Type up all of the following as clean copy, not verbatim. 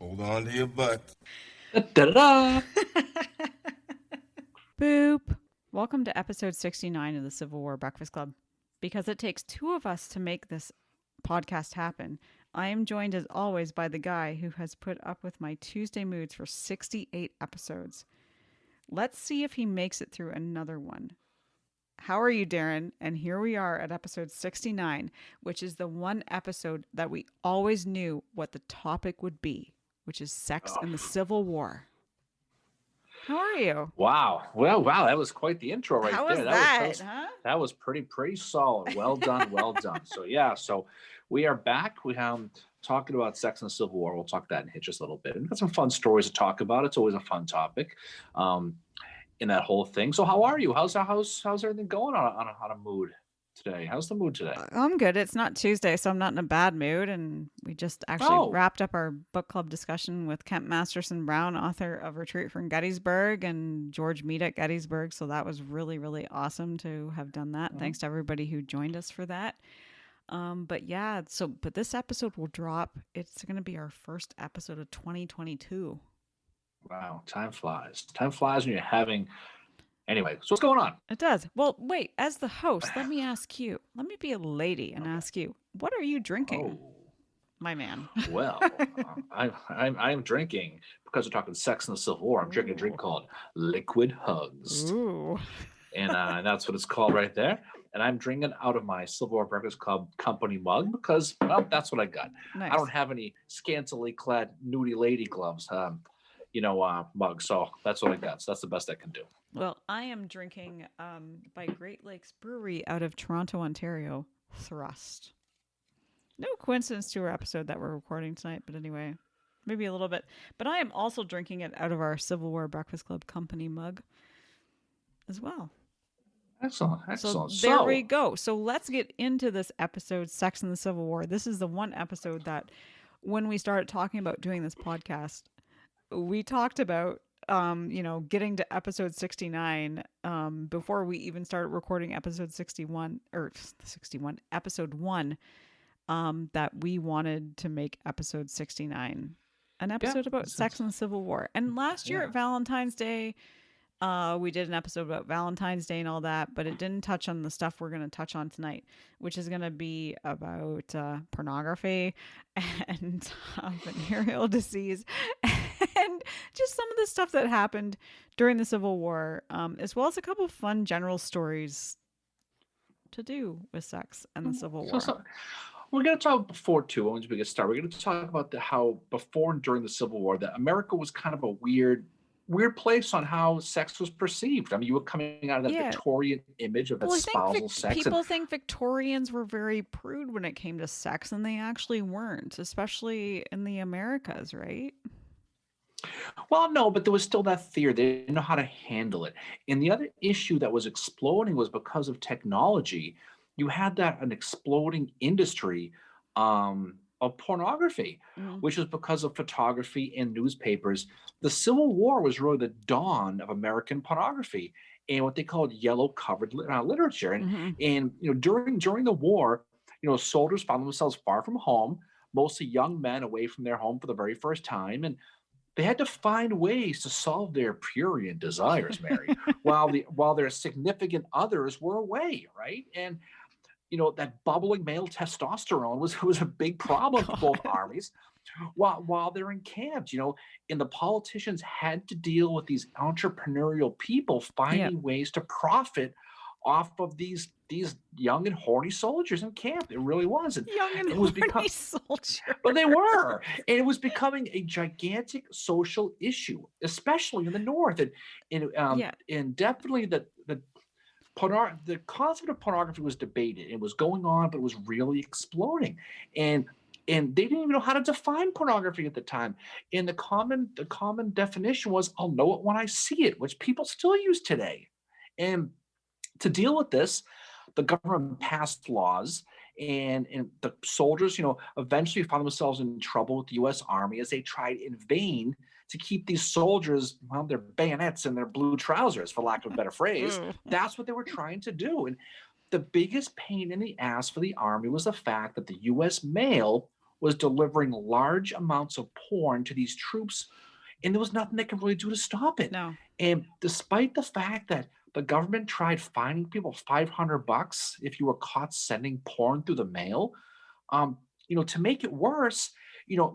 Hold on to your butts. Da-da-da. Boop. Welcome to episode 69 of the Civil War Breakfast Club. Because it takes two of us to make this podcast happen, I am joined as always by the guy who has put up with my Tuesday moods for 68 episodes. Let's see if he makes it through another one. How are you, Darren? And here we are at episode 69, which is the one episode that we always knew what the topic would be, which is sex and the Civil War. How are you? Wow. Well, wow. That was quite the intro right How there. was that, huh? That was pretty solid. Well done. Well done. So we are back. We have talking about sex and the Civil War. We'll talk that in just a little bit. We've got some fun stories to talk about. It's always a fun topic in that whole thing. So how are you? How's everything going on a mood today? How's the mood today? I'm good. It's not Tuesday, so I'm not in a bad mood. And we just actually wrapped up our book club discussion with Kent Masterson Brown, author of Retreat from Gettysburg, and George Meade at Gettysburg. So that was really, really awesome to have done that. Mm-hmm. Thanks to everybody who joined us for that. But this episode will drop. It's going to be our first episode of 2022. Wow, time flies. Time flies when you're having... Anyway, so what's going on? It does. Well, wait, as the host, let me ask you. Let me be a lady and ask you, what are you drinking? Oh. My man. Well, I'm drinking, because we're talking sex and the Civil War, I'm drinking a drink called Liquid Hugs. Ooh. And that's what it's called right there. And I'm drinking out of my Civil War Breakfast Club company mug because, well, that's what I got. Nice. I don't have any scantily clad nudie lady gloves. Mug. So that's what I got. So that's the best I can do. Well, I am drinking by Great Lakes Brewery out of Toronto, Ontario, Thrust. No coincidence to our episode that we're recording tonight, but anyway, maybe a little bit. But I am also drinking it out of our Civil War Breakfast Club company mug as well. Excellent. So there we go. So let's get into this episode, Sex and the Civil War. This is the one episode that when we started talking about doing this podcast, we talked about, getting to episode 69 before we even started recording episode 61 or 61, episode 1, that we wanted to make episode 69 an episode about sex and the Civil War. And last year at Valentine's Day, we did an episode about Valentine's Day and all that, but it didn't touch on the stuff we're going to touch on tonight, which is going to be about pornography and venereal disease and just some of the stuff that happened during the Civil War, as well as a couple of fun general stories to do with sex and the Civil War. So we're going to talk before, too, once we get started. We're going to talk about how before and during the Civil War, that America was kind of a weird place on how sex was perceived. I mean, you were coming out of that Victorian image of spousal sex. People think Victorians were very prude when it came to sex, and they actually weren't, especially in the Americas, right? Well, no, but there was still that fear. They didn't know how to handle it. And the other issue that was exploding was because of technology. You had an exploding industry of pornography, which is because of photography and newspapers. The Civil War was really the dawn of American pornography and what they called yellow covered literature. And during the war, soldiers found themselves far from home, mostly young men away from their home for the very first time, and they had to find ways to solve their prurient desires, Mary, while their significant others were away, right? And that bubbling male testosterone was a big problem for both armies while they're encamped, and the politicians had to deal with these entrepreneurial people finding ways to profit off of these young and horny soldiers in camp. It really was. And young and horny soldiers. But they were. And it was becoming a gigantic social issue, especially in the North. And definitely the concept of pornography was debated. It was going on, but it was really exploding. And they didn't even know how to define pornography at the time. And the common definition was, I'll know it when I see it, which people still use today. And to deal with this, the government passed laws, and the soldiers, eventually found themselves in trouble with the U.S. Army as they tried in vain to keep these soldiers, their bayonets and their blue trousers, for lack of a better phrase. That's what they were trying to do. And the biggest pain in the ass for the Army was the fact that the U.S. mail was delivering large amounts of porn to these troops, and there was nothing they could really do to stop it. No. And despite the fact that the government tried fining people $500 if you were caught sending porn through the mail, um, to make it worse,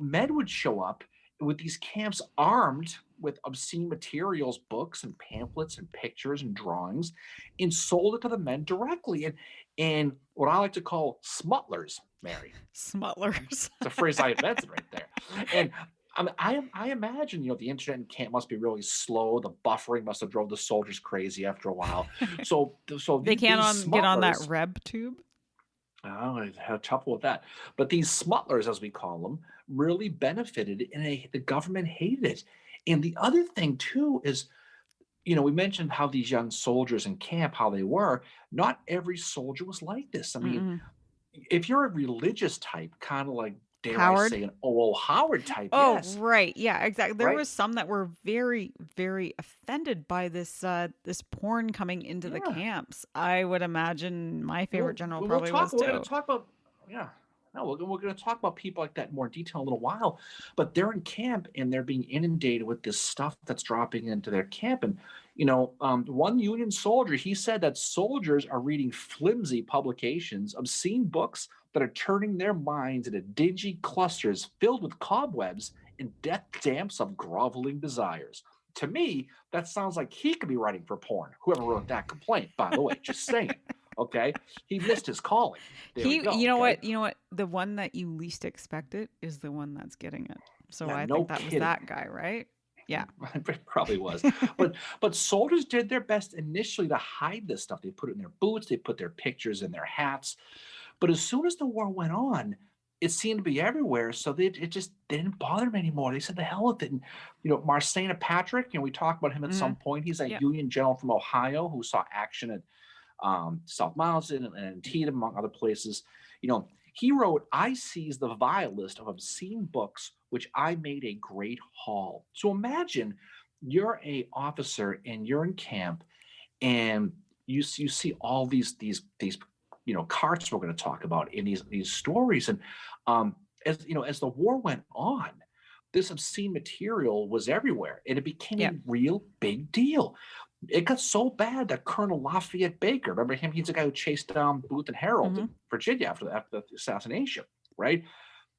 men would show up with these camps armed with obscene materials, books and pamphlets and pictures and drawings, and sold it to the men directly. And what I like to call smutlers, Mary. Smuttlers. It's a phrase I invented right there. And I imagine, the internet in camp must be really slow. The buffering must have drove the soldiers crazy after a while. So They can't these get on that smugglers, Reb tube. oh, I had trouble with that. But these smugglers, as we call them, really benefited, and the government hated it. And the other thing too is, we mentioned how these young soldiers in camp, how they were. Not every soldier was like this. I mean, Mm-mm. if you're a religious type, kind of like, dare I Howard. say, an O.O. Howard type, Oh, yes, right. Yeah, exactly. There right? was some that were very, very offended by this porn coming into the Yeah. camps. I would imagine my favorite general We'll probably talk. was We're going too. to talk about, yeah. No, we're going to talk about people like that in more detail in a little while. But they're in camp and they're being inundated with this stuff that's dropping into their camp. And one Union soldier, he said that soldiers are reading flimsy publications, obscene books that are turning their minds into dingy clusters filled with cobwebs and death damps of groveling desires. To me, that sounds like he could be writing for porn. Whoever wrote that complaint, by the way, just saying. Okay, he missed his calling. There we go. You know Okay, what? You know what? The one that you least expect it is the one that's getting it. So yeah, I no think that was kidding. that guy, right? Yeah. It probably was, but soldiers did their best initially to hide this stuff. They put it in their boots, they put their pictures in their hats. But as soon as the war went on, it seemed to be everywhere. So it just didn't bother them anymore. They said the hell with it. And Marcena Patrick, we talked about him at Hmm. some point. He's a Yeah. Union general from Ohio who saw action at South Mountain and Antietam, among other places. He wrote, "I seized the vilest of obscene books, which I made a great haul." So imagine you're a officer and you're in camp, and you see all these carts we're going to talk about in these stories, and as the war went on, this obscene material was everywhere, and it became Yeah. a real big deal. It got so bad that Colonel Lafayette Baker, remember him? He's the guy who chased down Booth and Harold Hmm. in Virginia after the assassination, right?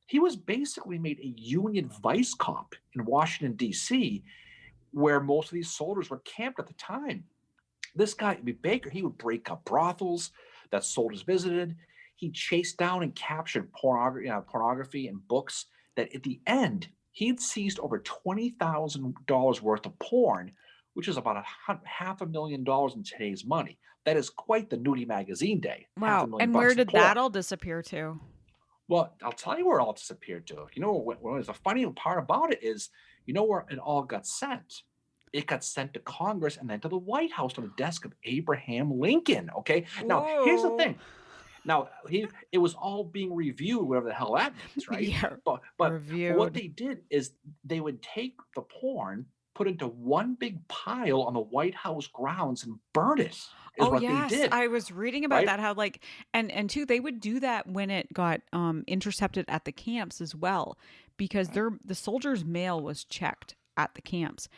He was basically made a Union vice cop in Washington, D.C., where most of these soldiers were camped at the time. This guy, Baker, he would break up brothels that soldiers visited. He chased down and captured pornography and books that at the end, he'd seized over $20,000 worth of porn, which is about $500,000 in today's money. That is quite the nudie magazine day. Half a Wow. million And where bucks in did porn. that all disappear to? Well, I'll tell you where it all disappeared to. What the funny part about it is, where it all got sent. It got sent to Congress and then to the White House to the desk of Abraham Lincoln. Okay. Now, here's the Whoa. thing. Now, it was all being reviewed, whatever the hell that means, right? Yeah. But what Reviewed. they did is they would take the porn, put it into one big pile on the White House grounds, and burn it. Is Oh what they yes, did, I was reading about right? that. How like and two, they would do that when it got intercepted at the camps as well, because the soldiers' mail was checked at the camps,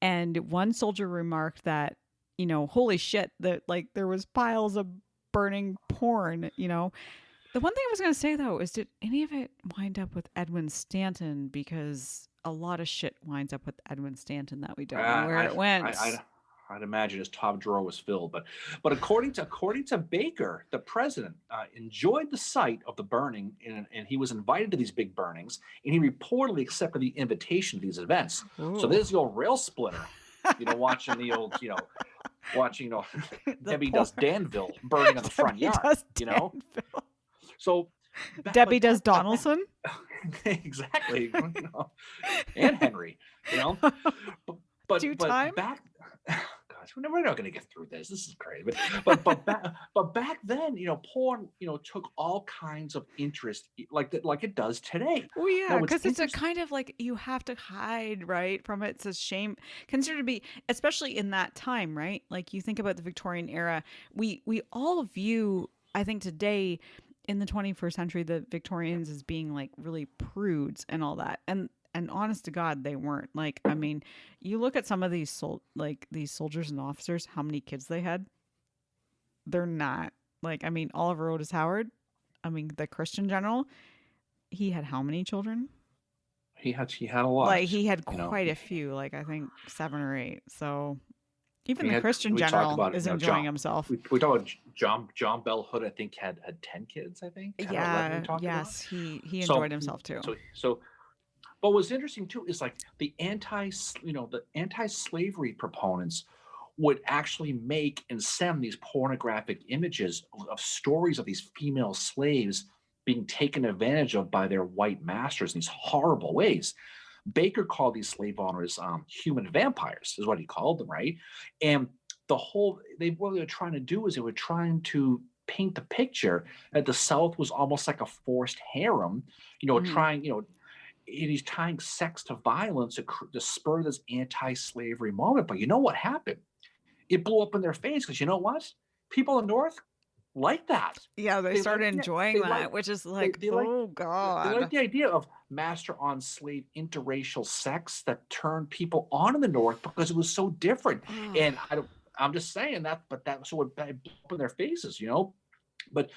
and one soldier remarked that holy shit, that like there was piles of burning porn. The one thing I was gonna say though is, did any of it wind up with Edwin Stanton? Because a lot of shit winds up with Edwin Stanton that we don't know where I, it I, went. I, I'd imagine his top drawer was filled, but according to Baker, the president enjoyed the sight of the burning, and he was invited to these big burnings, and he reportedly accepted the invitation to these events. So Ooh. there's the old rail splitter, watching the old, watching, The Debbie porn. Does Danville burning on the front Debbie yard, does you know. Danville. So, Debbie but does back Donaldson. exactly, and Henry, you know. But Two but time. back, gosh, we're not going to get through this. This is crazy. But back then, porn, took all kinds of interest, like it does today. Well, yeah, Now, what's because it's a interesting? kind of like you have to hide, right, from it. It's a shame considered to be, especially in that time, right? Like you think about the Victorian era, we all view, I think today, in the 21st century, the Victorians as being like really prudes and all that. And honest to God, they weren't. Like, I mean, you look at some of these these soldiers and officers, how many kids they had. They're not like, I mean, Oliver Otis Howard, I mean, the Christian general, he had how many children? He had a Like, lot. he had You know, quite a few, like I think 7 or 8. So even he the had. Christian We talk general about it. is enjoying John. himself. We talk about John Bell Hood. I think had 10 kids. I think 10 or 11. We Yeah, talked about. yes, he enjoyed So himself too. so. But what's interesting too is like the anti-slavery proponents would actually make and send these pornographic images of stories of these female slaves being taken advantage of by their white masters in these horrible ways. Baker called these slave owners human vampires, is what he called them, right? And what they were trying to do is they were trying to paint the picture that the South was almost like a forced harem, Hmm. trying, and he's tying sex to violence to spur this anti-slavery moment. But you know what happened? It blew up in their face because you know what? People in the North like that. Yeah, they They started like the enjoying they like that, which is they, like, they like oh they like God. the idea of master on slave interracial sex that turned people on in the North because it was so different. Ugh. And I'm just saying that, but that so it blew up in their faces. But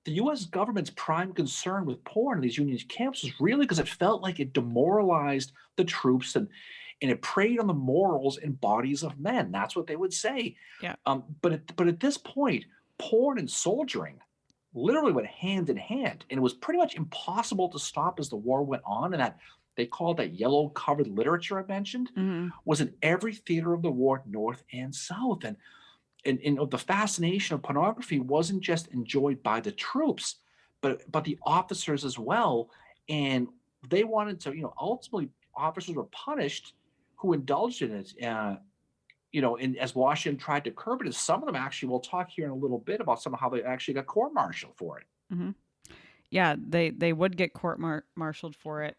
the U.S. government's prime concern with porn in these Union camps was really because it felt like it demoralized the troops and it preyed on the morals and bodies of men. That's what they would say. Yeah. But at this point, porn and soldiering literally went hand in hand, and it was pretty much impossible to stop as the war went on. And that they called that yellow covered literature I mentioned Hmm. was in every theater of the war, North and South. And the fascination of pornography wasn't just enjoyed by the troops, but the officers as well. And they wanted to, ultimately officers were punished who indulged in it. And as Washington tried to curb it, some of them actually, we'll talk here in a little bit about some of how they actually got court-martialed for it. Hmm. Yeah, they would get court-martialed for it,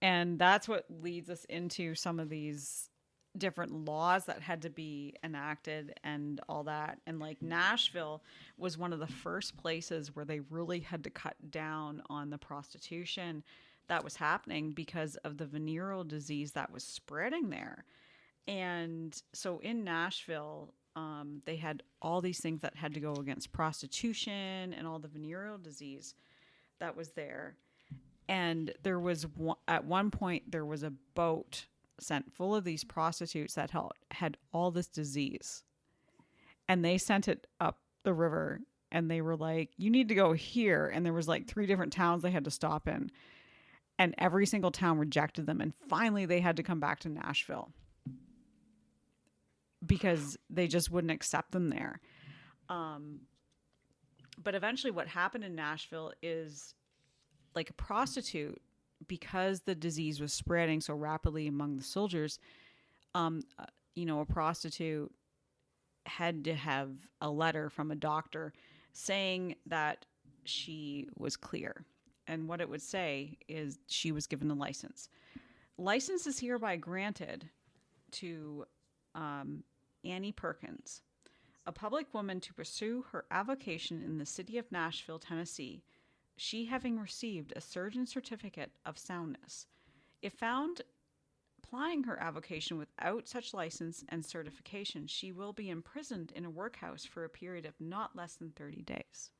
and that's what leads us into some of these different laws that had to be enacted and all that. And like Nashville was one of the first places where they really had to cut down on the prostitution that was happening because of the venereal disease that was spreading there. And so in Nashville, they had all these things that had to go against prostitution and all the venereal disease that was there. And there was at one point there was a boat sent full of these prostitutes that had all this disease, and they sent it up the river. And they were like, "You need to go here." And there was like 3 different towns they had to stop in, and every single town rejected them. And finally, they had to come back to Nashville because they just wouldn't accept them there. Um, but eventually, what happened in Nashville is like a prostitute, because the disease was spreading so rapidly among the soldiers, um, uh, a prostitute had to have a letter from a doctor saying that she was clear. And what it would say is she was given a license. License is hereby granted to um, Annie Perkins, a public woman, to pursue her avocation in the city of Nashville, Tennessee, she having received a surgeon's certificate of soundness. If found applying her avocation without such license and certification, she will be imprisoned in a workhouse for a period of not less than 30 days.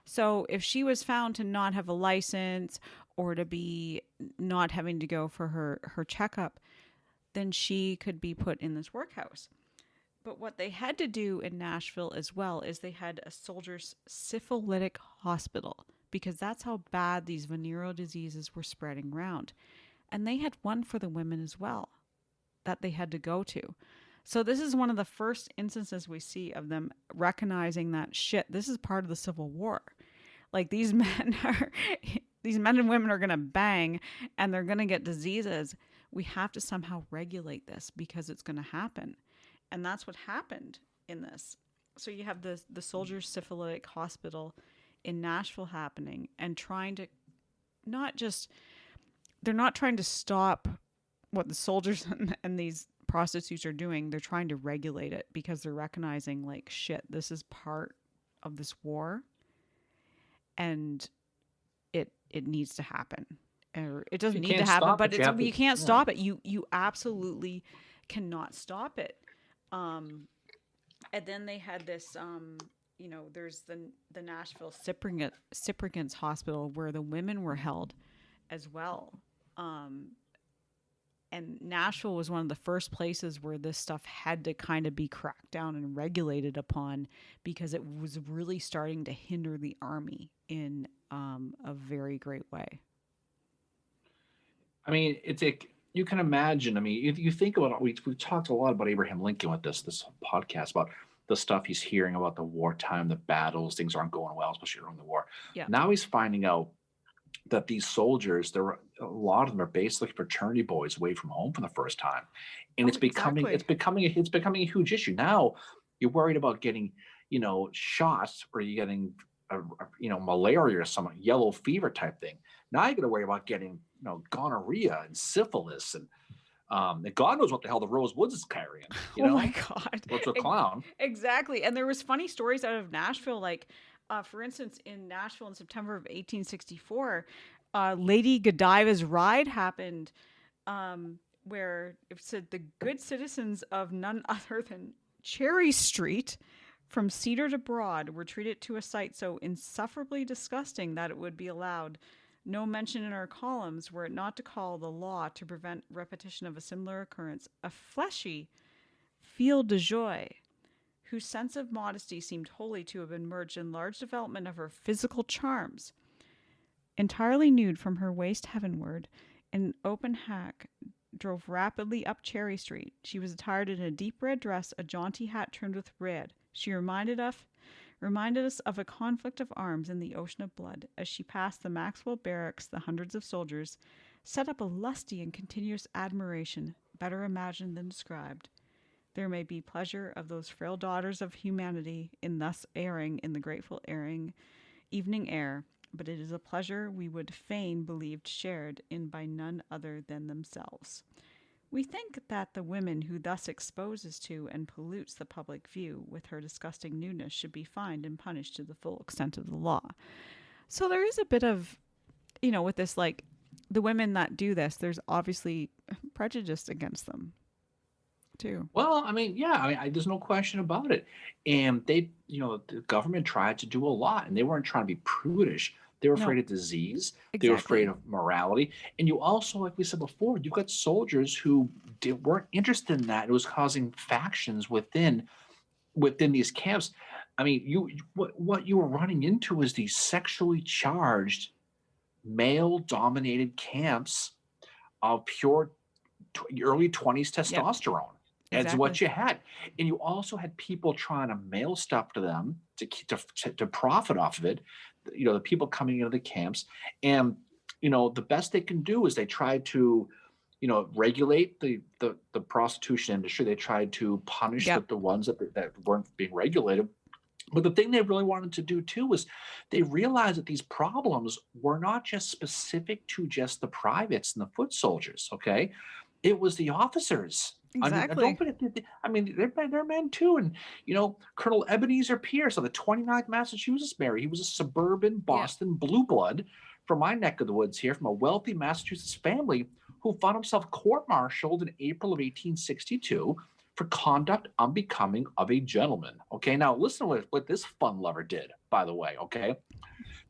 So if she was found to not have a license or to be not having to go for her checkup, then she could be put in this workhouse. But what they had to do in Nashville as well is they had a soldiers' syphilitic hospital, because that's how bad these venereal diseases were spreading around. And they had one for the women as well that they had to go to. So this is one of the first instances we see of them recognizing that shit, this is part of the Civil War. Like these men and women are going to bang and they're going to get diseases. We have to somehow regulate this because it's going to happen. And that's what happened in this. So you have the soldiers' syphilitic hospital in Nashville happening, and trying to not just, they're not trying to stop what the soldiers and these prostitutes are doing. They're trying to regulate it because they're recognizing like, shit, this is part of this war. and it needs to happen, or it doesn't You need to can't happen, stop but it. You it's have to. you can't Yeah. stop it. You absolutely cannot stop it. Um, and then they had this there's the Nashville Cyprian's Hospital where the women were held as well. Um, and Nashville was one of the first places where this stuff had to kind of be cracked down and regulated upon because it was really starting to hinder the army in a very great way. I mean, it's like you can imagine. I mean, if you think about it, we've talked a lot about Abraham Lincoln with this podcast about the stuff he's hearing about the wartime, the battles, things aren't going well, especially during the war. Yeah. Now he's finding out that these soldiers, there were a lot of them are basically fraternity boys away from home for the first time, and Oh, it's becoming exactly. a huge issue. Now you're worried about getting shots, or you're getting malaria or some yellow fever type thing. Now you got to worry about getting gonorrhea and syphilis and God knows what the hell the Rose Woods is carrying. Oh my God. What's a clown? Exactly. And there was funny stories out of Nashville, like, for instance, in Nashville in September of 1864, Lady Godiva's ride happened, where it said the good citizens of none other than Cherry Street from Cedar to Broad were treated to a sight so insufferably disgusting that it would be allowed no mention in our columns were it not to call the law to prevent repetition of a similar occurrence a fleshy fille de joie, whose sense of modesty seemed wholly to have been merged in large development of her physical charms. Entirely nude from her waist heavenward, an open hack drove rapidly up Cherry Street. She was attired in a deep red dress, a jaunty hat trimmed with red. She reminded us of a conflict of arms in the ocean of blood. As she passed the Maxwell barracks, the hundreds of soldiers set up a lusty and continuous admiration, better imagined than described. There may be pleasure of those frail daughters of humanity in thus airing in the grateful evening air, but it is a pleasure we would fain believed shared in by none other than themselves. We think that the women who thus exposes to and pollutes the public view with her disgusting newness should be fined and punished to the full extent of the law. So there is a bit of, with this, like, the women that do this, there's obviously prejudice against them too. Well, I mean, yeah, there's no question about it. And the government tried to do a lot, and they weren't trying to be prudish. They were No, afraid of disease. They were afraid exactly. of morality. And you also, like we said before, you've got soldiers who weren't interested in that. It was causing factions within these camps. I mean, what you were running into is these sexually charged, male-dominated camps of pure early 20s Yep, testosterone. It's exactly. what you had. And you also had people trying to mail stuff to them to profit off of it. The people coming into the camps. And, the best they can do is they try to, regulate the prostitution industry. They tried to punish Yep. the ones that weren't being regulated. But the thing they really wanted to do too was they realized that these problems were not just specific to just the privates and the foot soldiers. Okay, it was the officers. I mean, don't Exactly. forget. I mean, they're men too. And Colonel Ebenezer Pierce of the 29th Massachusetts Mary, he was a suburban Yep. Boston blue blood from my neck of the woods here, from a wealthy Massachusetts family who found himself court-martialed in April of 1862 for conduct unbecoming of a gentleman. Okay, now listen to what this fun lover did, by the way. Okay,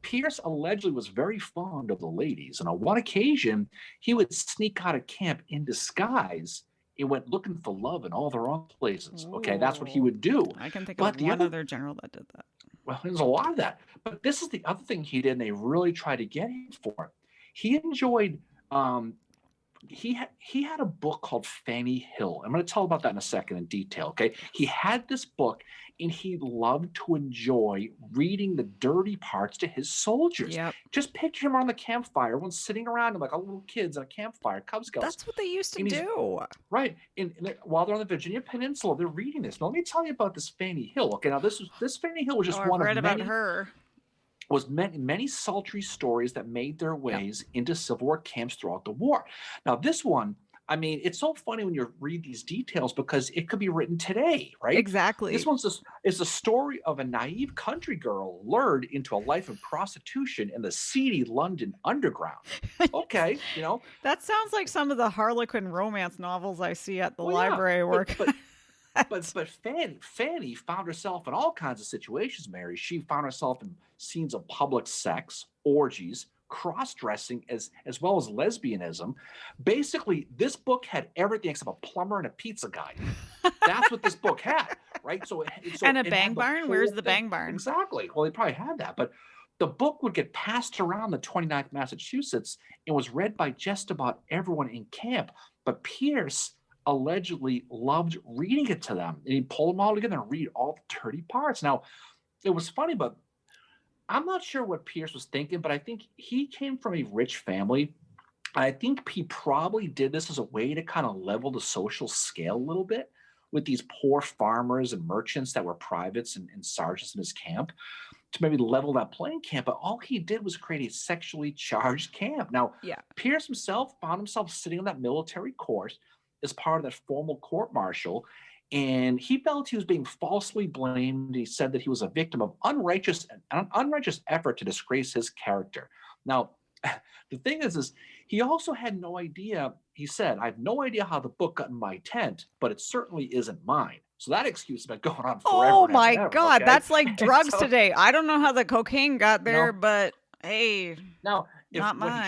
Pierce allegedly was very fond of the ladies, and on one occasion, he would sneak out of camp in disguise and went looking for love in all the wrong places. Okay, that's what he Ooh. would do. I can think of But the one other, other general that did that. well, there's a lot of that. But this is the other thing he did, and they really tried to get him for. He enjoyed he had a book called Fanny Hill. I'm going to tell about that in a second in detail. Okay, he Yes. had this book, and he loved to enjoy reading the dirty parts to his soldiers. Yep. Just picture him on the campfire, everyone's sitting around him like all little kids at a campfire, Cub Scouts, That's what they used to and he's do. right. And while they're on the Virginia Peninsula, they're reading this. Now, let me tell you about this Fanny Hill. Okay, now this Fanny Hill was Oh, just I've one of read about many her. many sultry stories that made their Yep. ways into Civil War camps throughout the war. Now, this one, I mean, it's so funny when you read these details because it could be written today, right? This Exactly. one's just is the story of a naive country girl lured into a life of prostitution in the seedy London underground. Okay, That sounds like some of the Harlequin romance novels I see at the well, yeah, library I but work but but at. but Fanny found herself in all kinds of situations, Mary. She found herself in scenes of public sex, orgies, cross-dressing, as well as lesbianism. Basically, this book had everything except a plumber and a pizza guy. That's what this book had, right? And So a it had bang the barn? Where's whole the thing. bang barn? Exactly. Well, they probably had that, but the book would get passed around the 29th Massachusetts and was read by just about everyone in camp. But Pierce allegedly loved reading it to them, and he'd pull them all together and read all the dirty parts. Now, it was funny, but I'm not sure what Pierce was thinking, but I think he came from a rich family. I think he probably did this as a way to kind of level the social scale a little bit with these poor farmers and merchants that were privates and sergeants in his camp to maybe level that playing camp. But all he did was create a sexually charged camp. Now, Yeah. Pierce himself found himself sitting on that military court as part of that formal court martial. And he felt he was being falsely blamed. He said that he was a victim of an unrighteous effort to disgrace his character. Now, the thing is he also had no idea. He said, "I have no idea how the book got in my tent, but it certainly isn't mine." So that excuse has been going on forever Oh and ever my and ever. god, Okay, that's like and drugs so today. I don't know how the cocaine got you there, know but hey, now, if not mine. what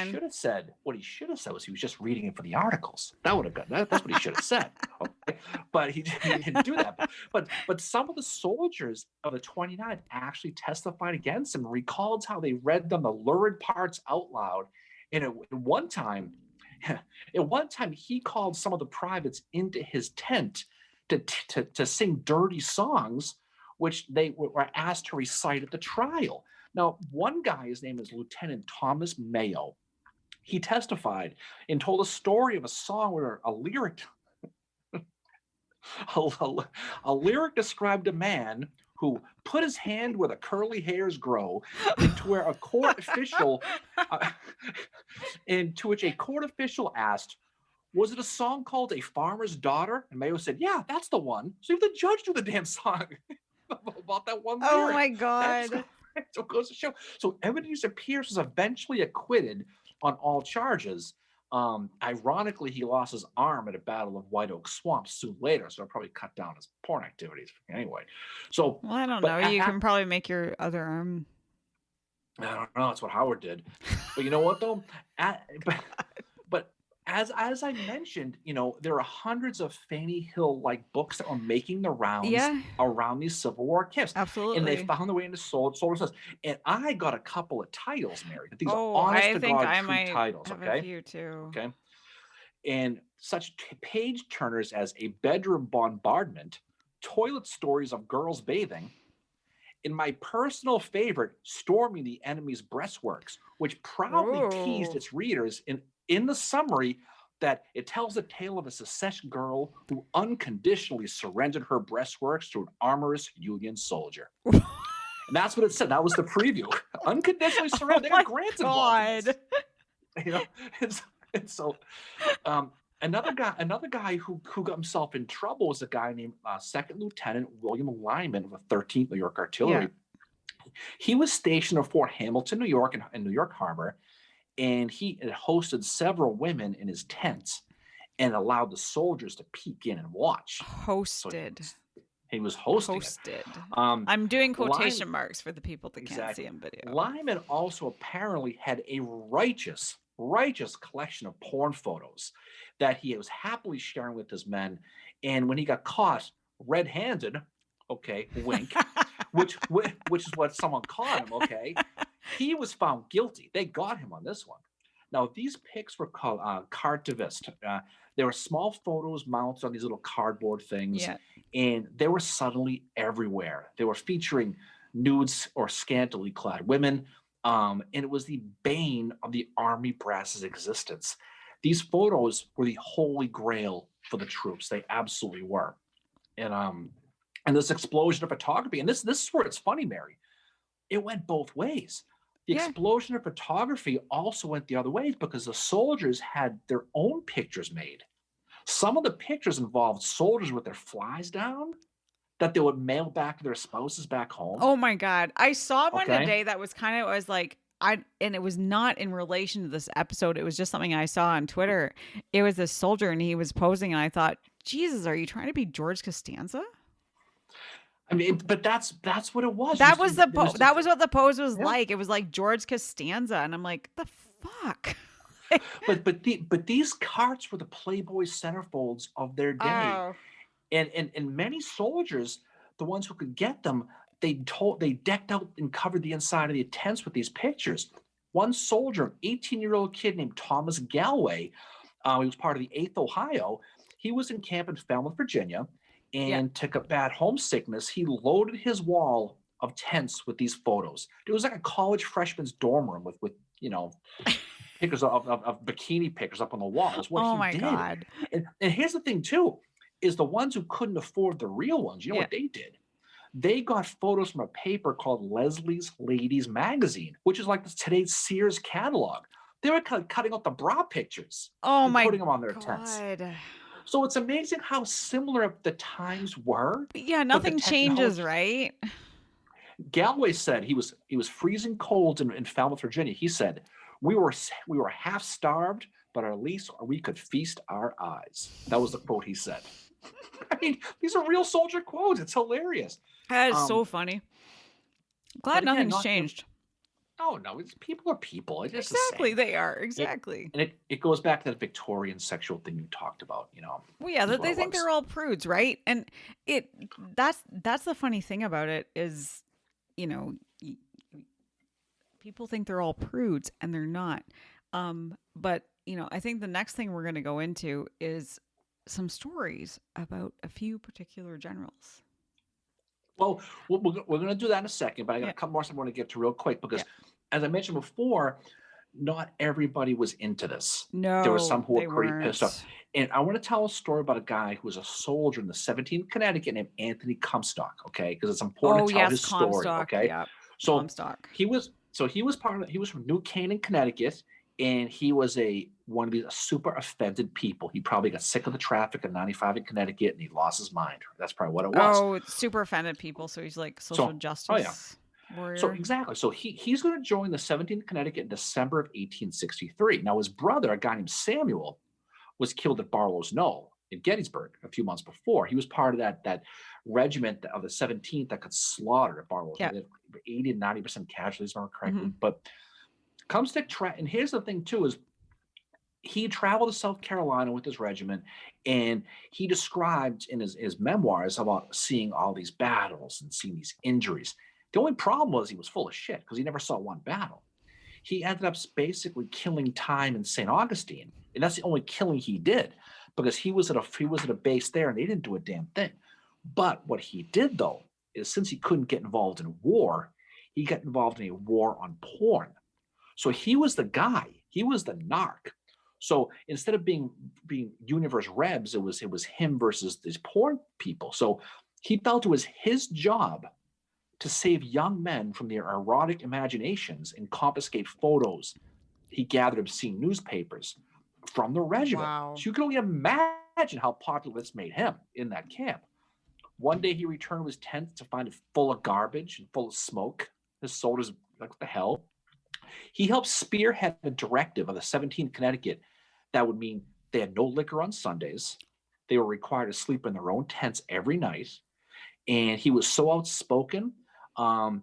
he should have said was he was just reading it for the articles. That would have got that's what he should have said. Okay, but he didn't do that. But some of the soldiers of the 29th actually testified against him, and recalled how they read them the lurid parts out loud. And at one time, he called some of the privates into his tent to sing dirty songs, which they were asked to recite at the trial. Now, one guy, his name is Lieutenant Thomas Mayo. He testified and told a story of a song where a lyric described a man who put his hand where the curly hairs grow, into where a court official, uh, into which a court official asked, "Was it a song called A Farmer's Daughter?" And Mayo said, "Yeah, that's the one." So if the judge do the damn song about that one Oh lyric, my that just god. so it goes to show. So Ebenezer Pierce was eventually acquitted on all charges. Ironically, he lost his arm at a battle of White Oak Swamp soon later, so it probably cut down his porn activities anyway. So, Well, I don't but know. You can probably make your other arm. I don't know. That's what Howard did. But you know what though? But as I mentioned, there are hundreds of Fanny Hill like books that were making the rounds Yeah, around these Civil War camps, and they absolutely. found their way into soldiers. And I got a couple of titles, Mary. These are Oh, honest I to think God I true might titles. have a Okay, few too. okay, and such page turners as A Bedroom Bombardment, Toilet Stories of Girls Bathing, in my personal favorite, Storming the Enemy's Breastworks, which proudly teased Oh. its readers in the summary that it tells the tale of a secession girl who unconditionally surrendered her breastworks to an amorous Union soldier. And that's what it said. That was the preview. Unconditionally Oh surrendered. They got my grants involved in god. this. You know, and so um, another guy who got himself in trouble was a guy named Second Lieutenant William Lyman of the 13th New York Yeah. Artillery. He was stationed at Fort Hamilton, New York, in New York Harbor, and he had hosted several women in his tents and allowed the soldiers to peek in and watch. So Hosted. he was hosting it. Hosted. Um, I'm doing Lyman, quotation marks for the people that can't see exactly. in video. Lyman also apparently had a righteous collection of porn photos that he was happily sharing with his men. And when he got caught red-handed, okay, wink, which is what someone caught him, okay, he was found guilty. They got him on this one. Now, these pics were called carte de viste. They were small photos mounted on these little cardboard things, Yeah. and they were suddenly everywhere. They were featuring nudes or scantily clad women, and it was the bane of the Army brass's existence. These photos were the holy grail for the troops. They absolutely were. And this explosion of photography, and this is where it's funny, Mary. It went both ways. The Yeah. explosion of photography also went the other way because the soldiers had their own pictures made. Some of the pictures involved soldiers with their flies down that they would mail back to their spouses back home. Oh my god. I saw one Okay. today that was kind of, I was like, I and it was not in relation to this episode. It was just something I saw on Twitter. It was this soldier and he was posing and I thought, "Jesus, are you trying to be George Costanza?" I mean, but that's what it was. You, there was That was what the pose was yeah. like. It was like George Costanza and I'm like, "The fuck?" But these carts were the Playboy centerfolds of their day, Oh. and many soldiers, the ones who could get them, they decked out and covered the inside of the tents with these pictures. One soldier, an 18-year-old kid named Thomas Galway, he was part of the 8th Ohio. He was in camp in Falmouth, Virginia, Yeah. and took a bad homesickness. He loaded his wall of tents with these photos. It was like a college freshman's dorm room with pictures of bikini pictures up on the wall. Is what Oh he my did. god. And here's the thing too, is the ones who couldn't afford the real ones, you know Yeah. what they did? They got photos from a paper called Leslie's Ladies Magazine, which is like today's Sears catalog. They were cutting out the bra pictures Oh and my putting them on their tents. god. So it's amazing how similar the times were, But yeah, but the nothing changes, technology. right? Galway said he was freezing cold in Falmouth, Virginia. He said we were half starved, but at least we could feast our eyes. That was the quote he said. I mean, these are real soldier quotes. It's hilarious. That is Um, so funny. Glad but again, nothing's not changed. oh no, it's people are people. It's just the Exactly, same. they are. It, Exactly. and it goes back to that Victorian sexual thing you talked about. Well, yeah, Is that what they it think was. they're all prudes, right? And it that's the funny thing about it is, you know, people think they're all prudes and they're not. But I think the next thing we're going to go into is some stories about a few particular generals. Well, we're going to do that in a second, but I got Yeah. a couple more stuff I want to get to real quick Yeah. because, as I mentioned before, not everybody was into this. There were some No, who were they pretty pissed off. weren't. And I want to tell a story about a guy who was a soldier in the 17th Connecticut named Anthony Comstock, okay? Because it's important Oh, to tell yes, his story, Comstock. okay? Yeah. So Comstock. he was from New Canaan, Connecticut, and he was one of these super offended people. He probably got sick of the traffic at 95 in Connecticut and he lost his mind. That's probably what it was. Oh, it's super offended people, so he's like social So, oh yeah. justice So warrior. exactly. So he's going to join the 17th Connecticut in December of 1863. Now his brother, a guy named Samuel, was killed at Barlow's Knoll in Gettysburg a few months before. He was part of that regiment of the 17th that got slaughtered at Barlow's Yeah. Knoll. 80 to 90% casualties, if I remember correctly. Hmm. But Comstock, and here's the thing too, is he traveled to South Carolina with his regiment, and he described in his memoirs about seeing all these battles and seeing these injuries. The only problem was he was full of shit because he never saw one battle. He ended up basically killing time in St. Augustine, and that's the only killing he did because he was at a base there and they didn't do a damn thing. But what he did though is since he couldn't get involved in war, he got involved in a war on porn. So he was the guy. He was the narc. So instead of being universe rebs, it was him versus these porn people. So he felt it was his job to save young men from their erotic imaginations and confiscate photos he gathered obscene newspapers from the regiment. Wow. So you can only imagine how popular this made him in that camp. One day he returned to his tent to find it full of garbage and full of smoke. His soldiers, like, what the hell? He helped spearhead a directive of the 17th Connecticut that would mean they had no liquor on Sundays. They were required to sleep in their own tents every night. And he was so outspoken.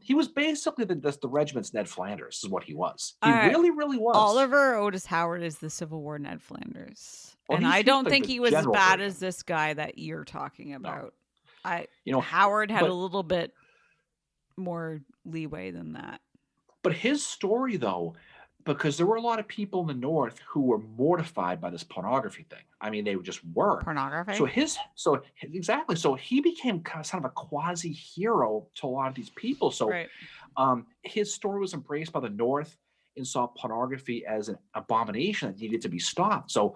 He was basically the regiment's Ned Flanders, is what he was. He All right. really, really was. Oliver Otis Howard is the Civil War Ned Flanders. Well, And he's I he's don't like think the he was as general bad version. as this guy that you're talking No, about. you know, Howard had a but little bit more leeway than that. but his story though, because there were a lot of people in the North who were mortified by this pornography thing. I mean, they just were. Pornography? Exactly. So he became kind of a quasi hero to a lot of these people. So Right. his story was embraced by the North and saw pornography as an abomination that needed to be stopped. So,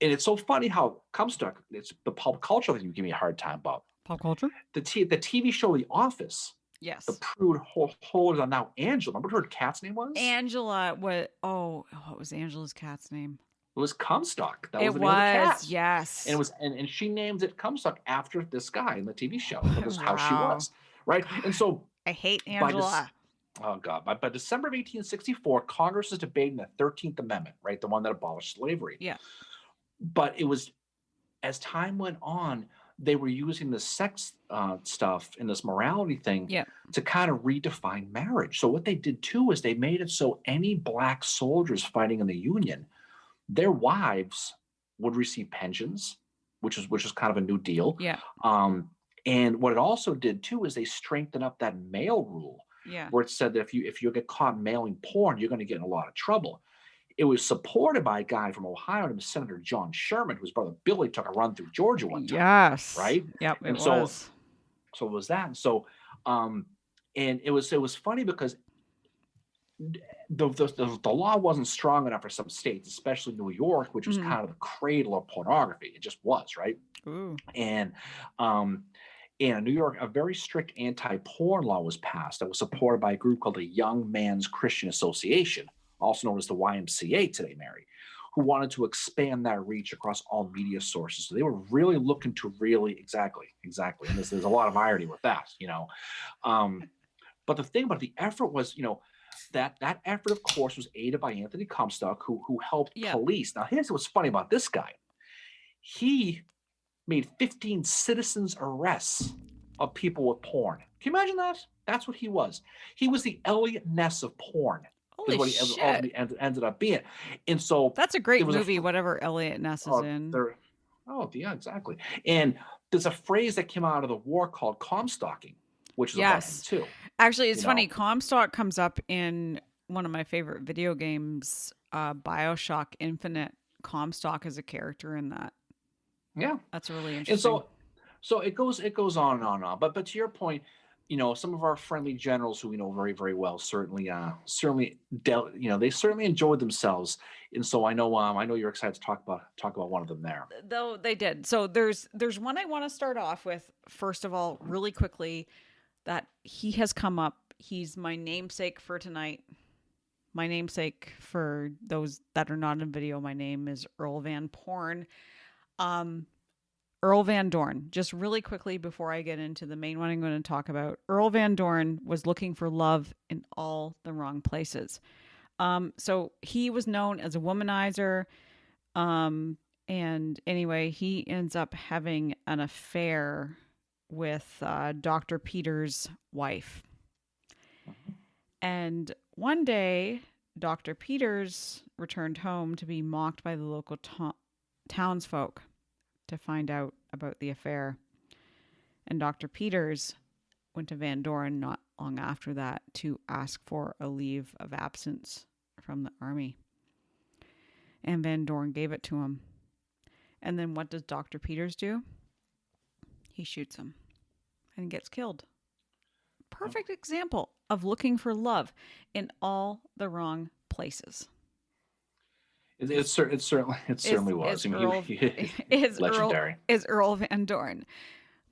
and it's so funny how Comstock, it's the pop culture that you give me a hard time about. Pop culture? The TV show The Office, Yes. the prude holder now Angela. Remember what her cat's name was? Angela, what was Angela's cat's name? was Comstock. That was It the name of the was, cat. And it yes. was and she named it Comstock after this guy in the TV show. That was how she Wow. was, right? And God, so I hate by this Angela. oh god, by December of 1864, Congress is debating the 13th Amendment, right? The one that abolished slavery. Yeah. But it was as time went on, they were using the sex stuff and this morality thing Yeah. to kind of redefine marriage. So what they did too is they made it so any black soldiers fighting in the Union, their wives would receive pensions, which is kind of a new deal. Yeah. Um, and what it also did too is they strengthened up that mail rule, Yeah. where it said that if you get caught mailing porn, you're going to get in a lot of trouble. It was supported by a guy from Ohio named Senator John Sherman, whose brother Billy took a run through Georgia one time, Yes. right? Yep, it And so, was. so it was that. And so, um, and it was funny because the law wasn't strong enough for some states, especially New York, which was Mhm. kind of the cradle of pornography. It just was, right? Ooh. And um, in New York, a very strict anti-porn law was passed that was supported by a group called the Young Man's Christian Association, also known as the YMCA today, Mary, who wanted to expand that reach across all media sources. So they were really looking to really exactly, and there's a lot of irony with that. Um, but the thing about the effort was, that effort, of course, was aided by Anthony Comstock, who helped Yeah. police. Now, here's what's funny about this guy: he made 15 citizens arrests of people with porn. Can you imagine that? That's what he was. He was the Elliot Ness of porn, is Holy what he shit. ultimately ended up being. And so That's a there great was a movie, whatever Elliot Ness is in. there. Oh yeah, exactly. And there's a phrase that came out of the war called comstocking, which is about him Yes. too. Actually, You it's funny. know, Comstock comes up in one of my favorite video games, BioShock Infinite. Comstock is a character in that. yeah. That's really And interesting. so it goes on and on and on. But to your point, some of our friendly generals who we know very very well they certainly enjoyed themselves, and so I know you're excited to talk about one of them there. Though they did. So there's one I want to start off with first of all, really quickly, that he has come up. He's my namesake for tonight. My namesake for those that are not in video. My name is Earl Van Porn. Um, Earl Van Dorn. Just really quickly before I get into the main one I'm going to talk about, Earl Van Dorn was looking for love in all the wrong places. So he was known as a womanizer. Um, and anyway, he ends up having an affair with Dr. Peter's wife. And one day, Dr. Peters returned home to be mocked by the local townsfolk to find out about the affair. And Dr. Peters went to Van Doren not long after that to ask for a leave of absence from the army. And Van Doren gave it to him. And then what does Dr. Peters do? He shoots him and gets killed. Perfect example of looking for love in all the wrong places. It certainly was. Is I mean, Earl he is Earl legendary. is Earl Van Dorn.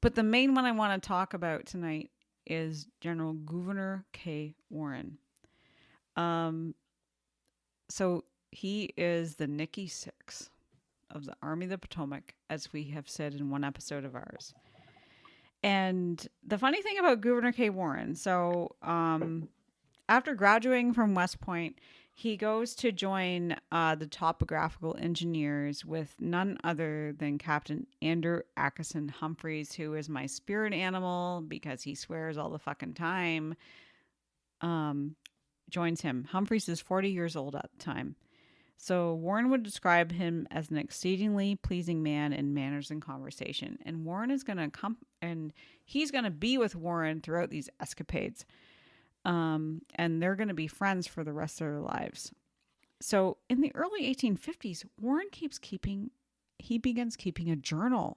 But the main one I want to talk about tonight is General Gouverneur K. Warren. Um, so he is the Nicky Six of the Army of the Potomac, as we have said in one episode of ours. And the funny thing about Gouverneur K. Warren, so after graduating from West Point, he goes to join the topographical engineers with none other than Captain Andrew Atkinson Humphreys, who is my spirit animal because he swears all the fucking time. Joins him. Humphreys is 40 years old at the time. So Warren would describe him as an exceedingly pleasing man in manners and conversation. And Warren is going to come and he's going to be with Warren throughout these escapades. And they're going to be friends for the rest of their lives. So in the early 1850s, Warren begins keeping a journal.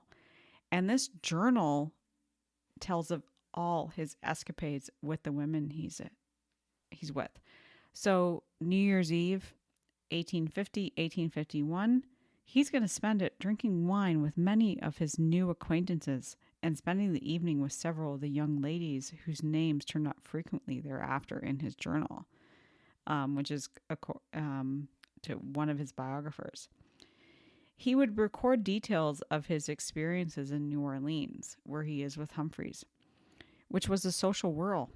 And this journal tells of all his escapades with the women he's with. So New Year's Eve, 1850, 1851, he's going to spend it drinking wine with many of his new acquaintances and spending the evening with several of the young ladies whose names turn up frequently thereafter in his journal, which is to one of his biographers. He would record details of his experiences in New Orleans, where he is with Humphreys, which was a social whirl,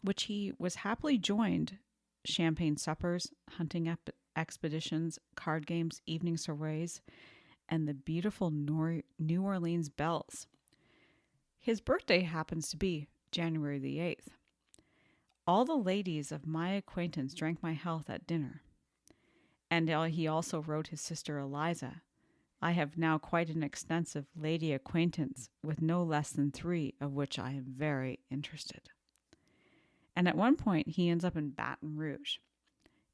which he was happily joined champagne suppers, hunting expeditions, card games, evening soirees, and the beautiful New Orleans belles. His birthday happens to be January the 8th. All the ladies of my acquaintance drank my health at dinner. And he also wrote his sister Eliza, I have now quite an extensive lady acquaintance, with no less than 3 of which I am very interested. And at one point, he ends up in Baton Rouge,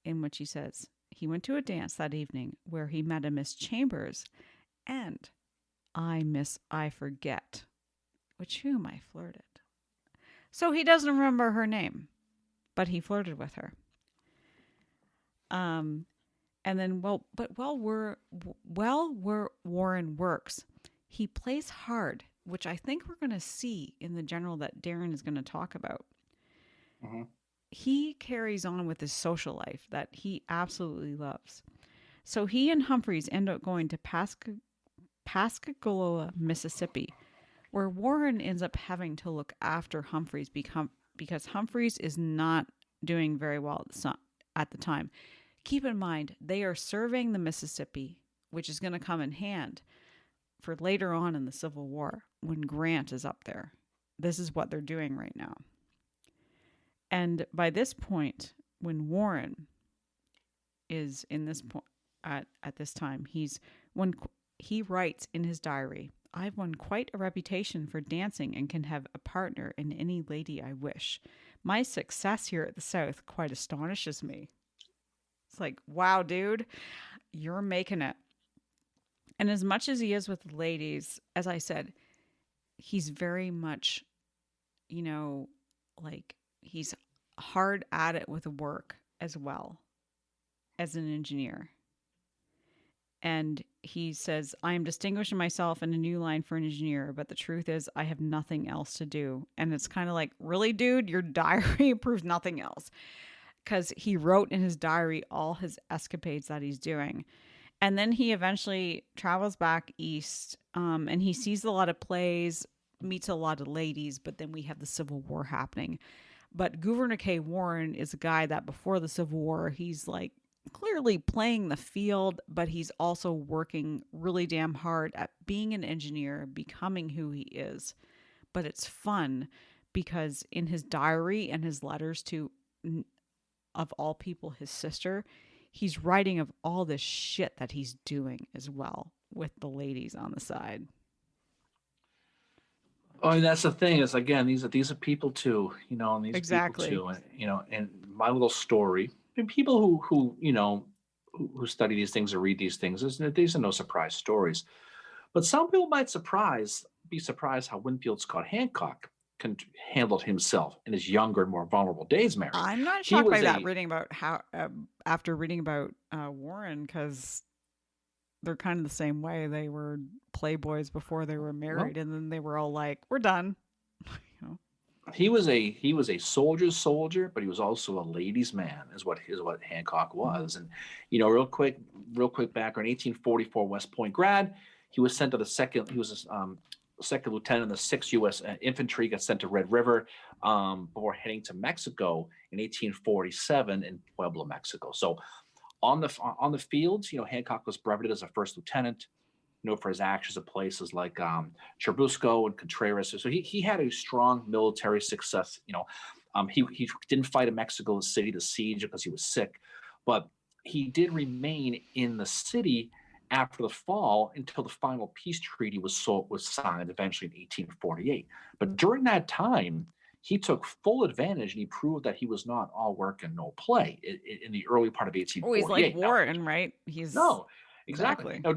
in which he says he went to a dance that evening where he met a Miss Chambers and I forget, with whom I flirted. So he doesn't remember her name, but he flirted with her. And then, where Warren works, he plays hard, which I think we're going to see in the general that Darren is going to talk about. Mm-hmm. He carries on with his social life that he absolutely loves. So he and Humphreys end up going to Pascagoula, Mississippi, where Warren ends up having to look after Humphreys because Humphreys is not doing very well at the time. Keep in mind, they are serving the Mississippi, which is going to come in hand for later on in the Civil War when Grant is up there. This is what they're doing right now. And by this point, when Warren is in this point at this time, he writes in his diary, I've won quite a reputation for dancing and can have a partner in any lady I wish. My success here at the South quite astonishes me. It's like, wow, dude, you're making it. And as much as he is with the ladies, as I said, he's very much, like he's hard at it with work as well as an engineer. And he says, I am distinguishing myself in a new line for an engineer, but the truth is I have nothing else to do. And it's kind of like, really, dude, your diary proves nothing else. Because he wrote in his diary all his escapades that he's doing. And then he eventually travels back east, and he sees a lot of plays, meets a lot of ladies, but then we have the Civil War happening. But Gouverneur K. Warren is a guy that before the Civil War, he's like clearly playing the field, but he's also working really damn hard at being an engineer, becoming who he is. But it's fun because in his diary and his letters to, of all people, his sister, he's writing of all this shit that he's doing as well with the ladies on the side. Oh, and that's the thing is, again, these are people too, and these Exactly. people too, and my little story. And people who study these things or read these things, these are no surprise stories. But some people might be surprised how Winfield Scott Hancock handled himself in his younger and more vulnerable days married. I'm not He shocked by was that reading about how after reading about Warren, because they're kind of the same way. They were playboys before they were married, and then they were all like, "We're done." He was a soldier's soldier, but he was also a ladies' man, is what Hancock was. Mm-hmm. And real quick background: 1844 West Point grad. He was sent to the second. He was second lieutenant in the 6th U.S. Infantry. Got sent to Red River before heading to Mexico in 1847 in Puebla, Mexico. So on the fields, Hancock was brevetted as a first lieutenant. For his actions at places like Churubusco and Contreras. So he had a strong military success. He didn't fight in Mexico City, the siege, because he was sick, but he did remain in the city after the fall until the final peace treaty was signed eventually in 1848. But during that time, he took full advantage and he proved that he was not all work and no play in the early part of 1848. Oh, he's like Warren, right? No. Exactly. Now,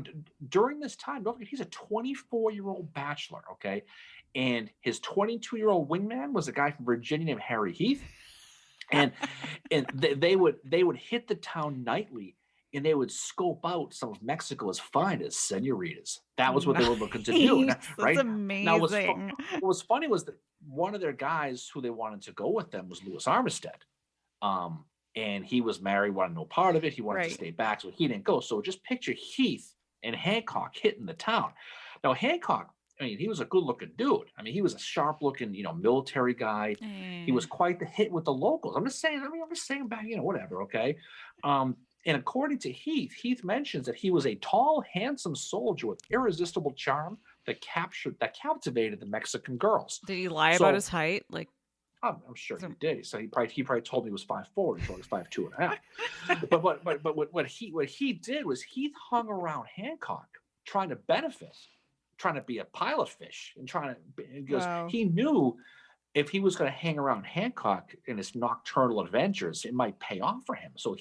during this time, don't forget, he's a 24-year-old bachelor, okay? And his 22-year-old wingman was a guy from Virginia named Harry Heath. And they would hit the town nightly, and they would scope out some of Mexico's finest senoritas. That was what they were looking to do, right? That's amazing. Now, what was funny was that one of their guys who they wanted to go with them was Louis Armistead. And he was married, wanted no part of it. He wanted to stay back, so he didn't go. So just picture Heath and Hancock hitting the town. Now Hancock, I mean, he was a good-looking dude. I mean, he was a sharp-looking, military guy. He Eh. was quite the hit with the locals. I'm just saying. I mean, I'm just saying back, whatever. Okay. And according to Heath, Heath mentions that he was a tall, handsome soldier with irresistible charm that captivated the Mexican girls. Did he lie about his So height? Like, I'm sure he some... did. So he probably told me he was 5'4", he told me he was 5'2.5". But what he did was he hung around Hancock trying to benefit, trying to be a pilot fish, and trying to because Wow. he knew if he was going to hang around Hancock in his nocturnal adventures, it might pay off for him. So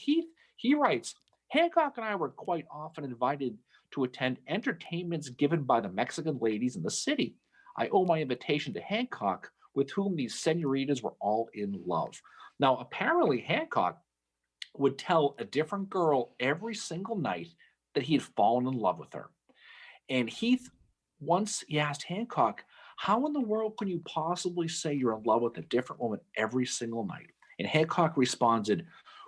he writes, Hancock and I were quite often invited to attend entertainments given by the Mexican ladies in the city. I owe my invitation to Hancock, with whom these senoritas were all in love. Now, apparently, Hancock would tell a different girl every single night that he had fallen in love with her. And Heath, once he asked Hancock, how in the world can you possibly say you're in love with a different woman every single night? And Hancock responded,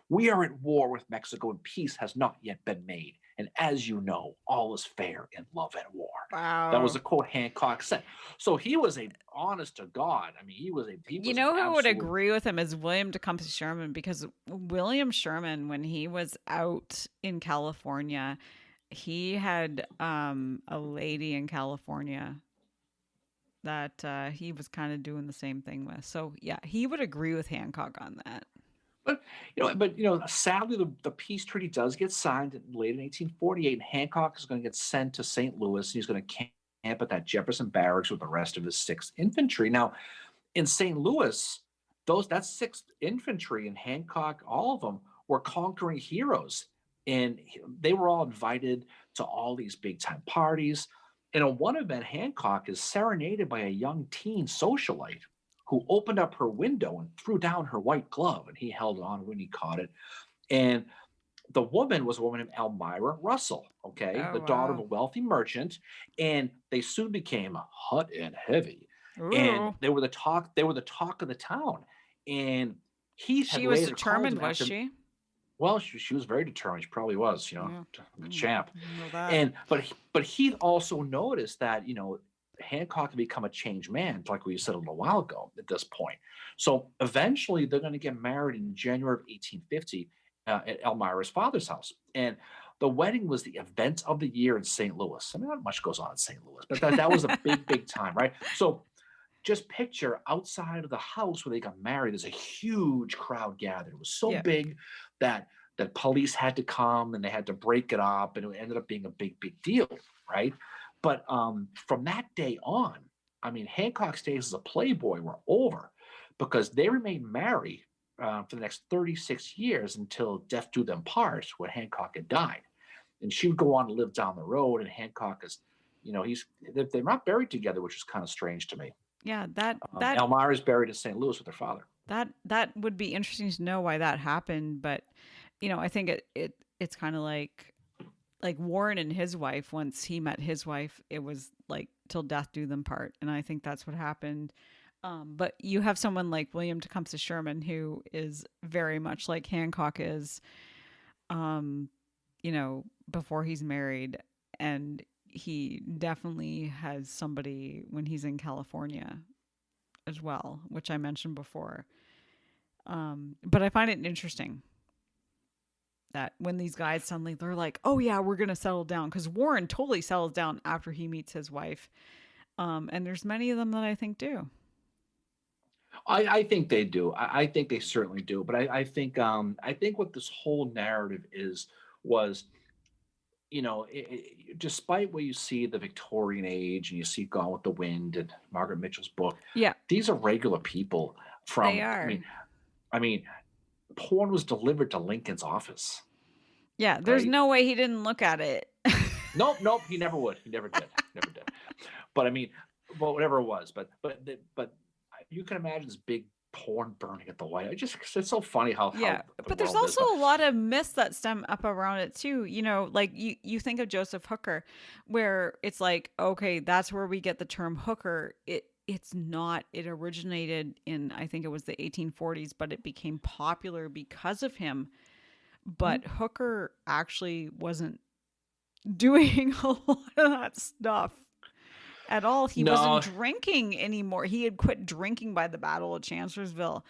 we are at war with Mexico and peace has not yet been made. And as you know, all is fair in love and war. That was Wow. a quote Hancock said. So he was a honest to God. I mean, he You was an know who would absolute. agree with him is William Tecumseh Sherman, because William Sherman, when he was out in California, he had a lady in California that he was kind of doing the same thing with. So yeah, he would agree with Hancock on that. But sadly, the peace treaty does get signed late in 1848, and Hancock is going to get sent to St. Louis. He's going to camp at that Jefferson Barracks with the rest of his Sixth Infantry. Now, in St. Louis, that Sixth Infantry and Hancock, all of them were conquering heroes, and they were all invited to all these big time parties. And in one event, Hancock is serenaded by a young teen socialite who opened up her window and threw down her white glove, and he held on when he caught it. And the woman was a woman named Elmira Russell, okay, Oh the daughter of wow. a wealthy merchant, and they soon became hot and heavy, and Ooh. they were the talk. They were the talk of the town, and Heath had She was later called determined, him was after. she? Well, she was very determined. She probably was, Yeah. the Mm, champ. know that. But Heath also noticed that Hancock had become a changed man, like we said a little while ago. At this point, so eventually they're going to get married in January of 1850 at Elmira's father's house, and the wedding was the event of the year in St. Louis. I mean, not much goes on in St. Louis, but that was a big time, right? So just picture outside of the house where they got married, there's a huge crowd gathered. It was so Yeah. big that police had to come and they had to break it up, and it ended up being a big deal, right? But from that day on, I mean, Hancock's days as a playboy were over because they remained married for the next 36 years until death do them part, when Hancock had died. And she would go on to live down the road, and Hancock is, they're not buried together, which is kind of strange to me. Yeah, that Elmira is buried in St. Louis with her father. that would be interesting to know why that happened, but I think it's kind of like Warren and his wife. Once he met his wife, it was like till death do them part, and I think that's what happened. But you have someone like William Tecumseh Sherman, who is very much like Hancock is, um, before he's married, and he definitely has somebody when he's in California as well, which I mentioned before. But I find it interesting that when these guys suddenly they're like, "Oh yeah, we're gonna settle down," because Warren totally settles down after he meets his wife. And there's many of them that I think do. I think they do. I think they certainly do. But I think what this whole narrative was, despite what you see the Victorian age and you see Gone with the Wind and Margaret Mitchell's book, Yeah, these are regular people they from. I are. mean, I mean, porn was delivered to Lincoln's office, Yeah, there's right? no way he didn't look at it. Nope. He never would. He never did. Never did. But I mean, well, whatever it was. But you can imagine this big porn burning at the White House. It's so funny how Yeah, the but there's world is. also But a lot of myths that stem up around it too. Like you think of Joseph Hooker, where it's like, okay, that's where we get the term hooker. It's not. It originated in, I think it was the 1840s, but it became popular because of him. mhm. But hooker actually wasn't doing a lot of that stuff at all. He wasn't No. drinking anymore. He had quit drinking by the Battle of Chancellorsville.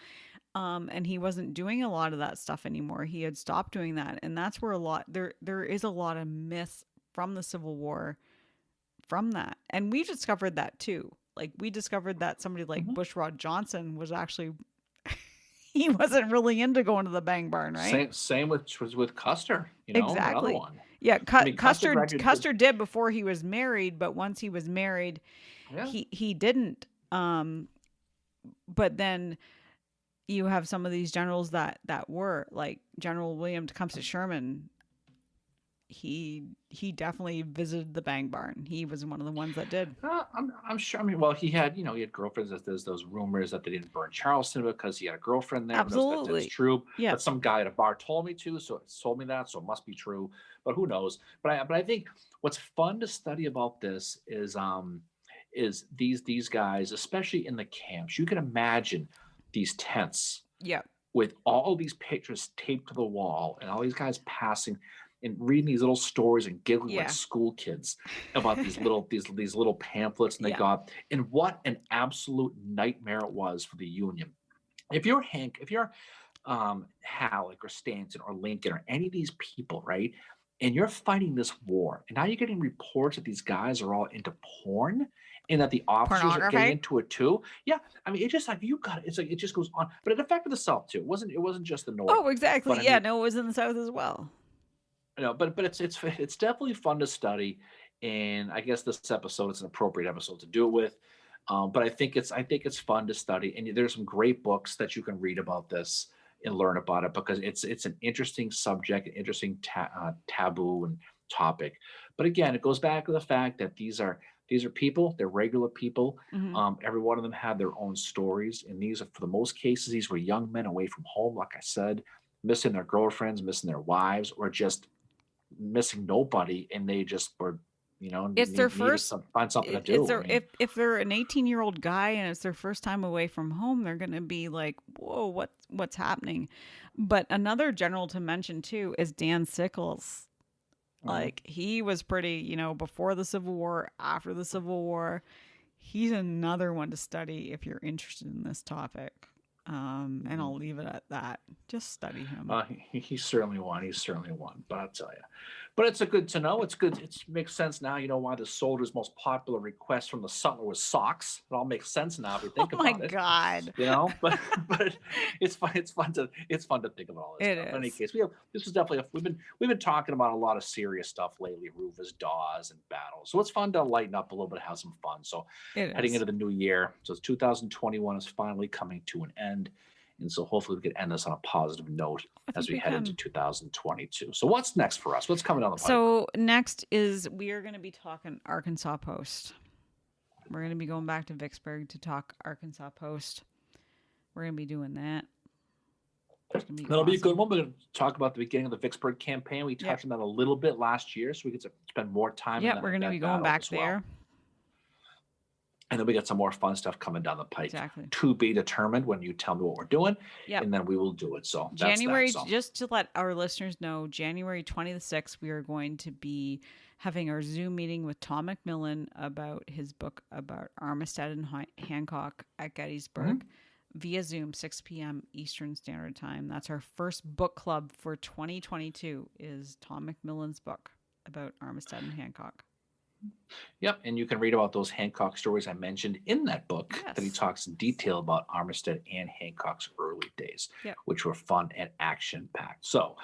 And he wasn't doing a lot of that stuff anymore. He had stopped doing that. And that's where there is a lot of myth from the Civil War from that. And we discovered that too. Like we discovered that somebody like Mhm. Bushrod Johnson was actually he wasn't really into going to the bang barn, right? Same with Custer, another Exactly. one. Yeah, I mean, Custer graduated. Custer did before he was married, but once he was married, Yeah. he didn't. But then you have some of these generals that were like General William Tecumseh Sherman. He definitely visited the bang barn. He was one of the ones that did. I'm sure. I mean, well, he had girlfriends. There's those rumors that they didn't burn Charleston because he had a girlfriend there. Who knows if that's Absolutely. true? Yeah. But some guy at a bar told me to, so it told me that, so it must be true. But who knows? But I think what's fun to study about this is these guys, especially in the camps. You can imagine these tents Yeah. with all these pictures taped to the wall and all these guys passing and reading these little stories and giggling like Yeah. school kids about these little pamphlets and they Yeah. got and what an absolute nightmare it was for the Union. If you're Halleck or Stanton or Lincoln or any of these people, right? And you're fighting this war, and now you're getting reports that these guys are all into porn and that the officers are getting Pornography. into it too. Yeah, I mean, it just like you got it. It's like it just goes on, but it affected the South too. It wasn't just the North, Oh, exactly. but I Yeah, mean, no, it was in the South as well. but it's definitely fun to study, and I guess this episode is an appropriate episode to do it with. But I think it's fun to study, and there's some great books that you can read about this and learn about it because it's an interesting subject, an interesting taboo and topic. But again, it goes back to the fact that these are people, they're regular people. Hmm. Every one of them had their own stories, and these are for the most cases these were young men away from home, like I said, missing their girlfriends, missing their wives, or just missing nobody, and they just were, It's their needed first. some find something to It's do. I their mean, if they're an 18-year-old guy and it's their first time away from home, they're gonna be like, "Whoa, what's happening?" But another general to mention too is Dan Sickles. mhm. Like he was pretty, before the Civil War, after the Civil War. He's another one to study if you're interested in this topic. And Mhm. I'll leave it at that. Just study him. He's certainly one. He's certainly one. But I'll tell you. But it's a good to know. It's good. It makes sense now. You know why the soldier's most popular request from the sutler was socks. It all makes sense now if you Oh think my about it. God. But it's fun. It's fun to think about all this It stuff. In any is. case, this was definitely we've been talking about a lot of serious stuff lately, Rufus Dawes and battles. So it's fun to lighten up a little bit, have some fun. So It heading is. into the new year, so 2021 is finally coming to an end. And so hopefully we can end this on a positive note I as think we we head into can. 2022. So what's next for us? What's coming down the pipe? So next is we are going to be talking Arkansas Post. We're going to be going back to Vicksburg to talk Arkansas Post. We're going to be doing that. It's going to be That'll be a good awesome. one. We're going to talk about the beginning of the Vicksburg campaign. We Yep. touched on that a little bit last year, so we get to spend more time in Yep. We're going to be that going battle back as well. there. And then we got some more fun stuff coming down the pike Exactly. to be determined when you tell me what we're doing, Yep. and then we will do it. So that's that. January, So just to let our listeners know, January 26th, we are going to be having our Zoom meeting with Tom McMillan about his book about Armistead and Hancock at Gettysburg mhm. via Zoom, 6 p.m. Eastern Standard Time. That's our first book club for 2022 is Tom McMillan's book about Armistead and Hancock. Yep, and you can read about those Hancock stories I mentioned in that book that he Yes. talks in detail about Armistead and Hancock's early days, Yep. which were fun and action packed. So,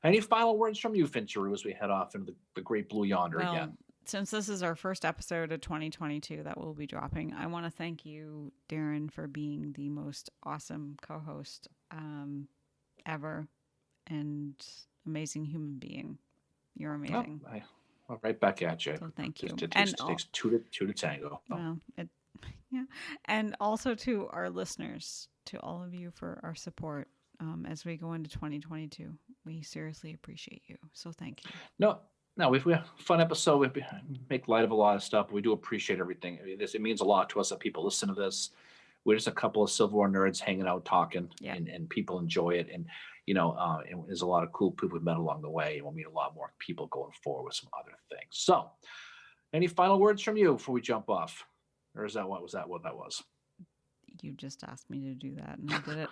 any final words from you, Fincheru, as we head off into the great blue yonder Well, again? since this is our first episode of 2022 that we'll be dropping, I want to thank you, Darren, for being the most awesome co host ever and amazing human being. You're Well, amazing. right back at you. So thank Just you. it And takes two to tango. So, well, yeah. And also to our listeners, to all of you for our support as we go into 2022. We seriously appreciate you. So thank you. no, no, we have a fun episode. We make light of a lot of stuff. But we do appreciate everything. I mean, it means a lot to us that people listen to this. We're just a couple of Civil War nerds hanging out talking, Yep. and people enjoy it. And and there's a lot of cool people we've met along the way, and we'll meet a lot more people going forward with some other things. So, any final words from you before we jump off, or is that what that was? You just asked me to do that, and I did it.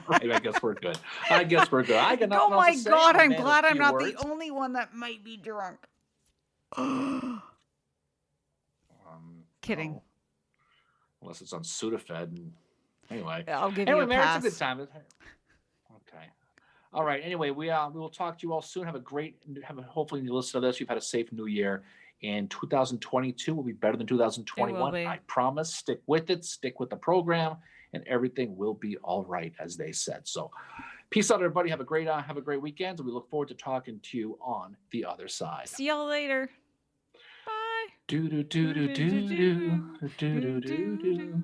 Right, I guess we're good. I guess we're good. I got Oh nothing else my to say. God, I'm a I'm man of glad I'm few not the words. only one that might be drunk. Kidding. No, unless it's on Sudafed. And anyway, I'll give you a man, it's a good pass. time. Okay. All right. Anyway, we will talk to you all soon. Hopefully you listen to this. You've had a safe new year. And 2022 will be better than It will 2021. be. I promise. Stick with it. Stick with the program, and everything will be all right, as they said. So, peace out, everybody. Have a great weekend, and we look forward to talking to you on the other side. See y'all later. Bye. Do do do do do do do do do do.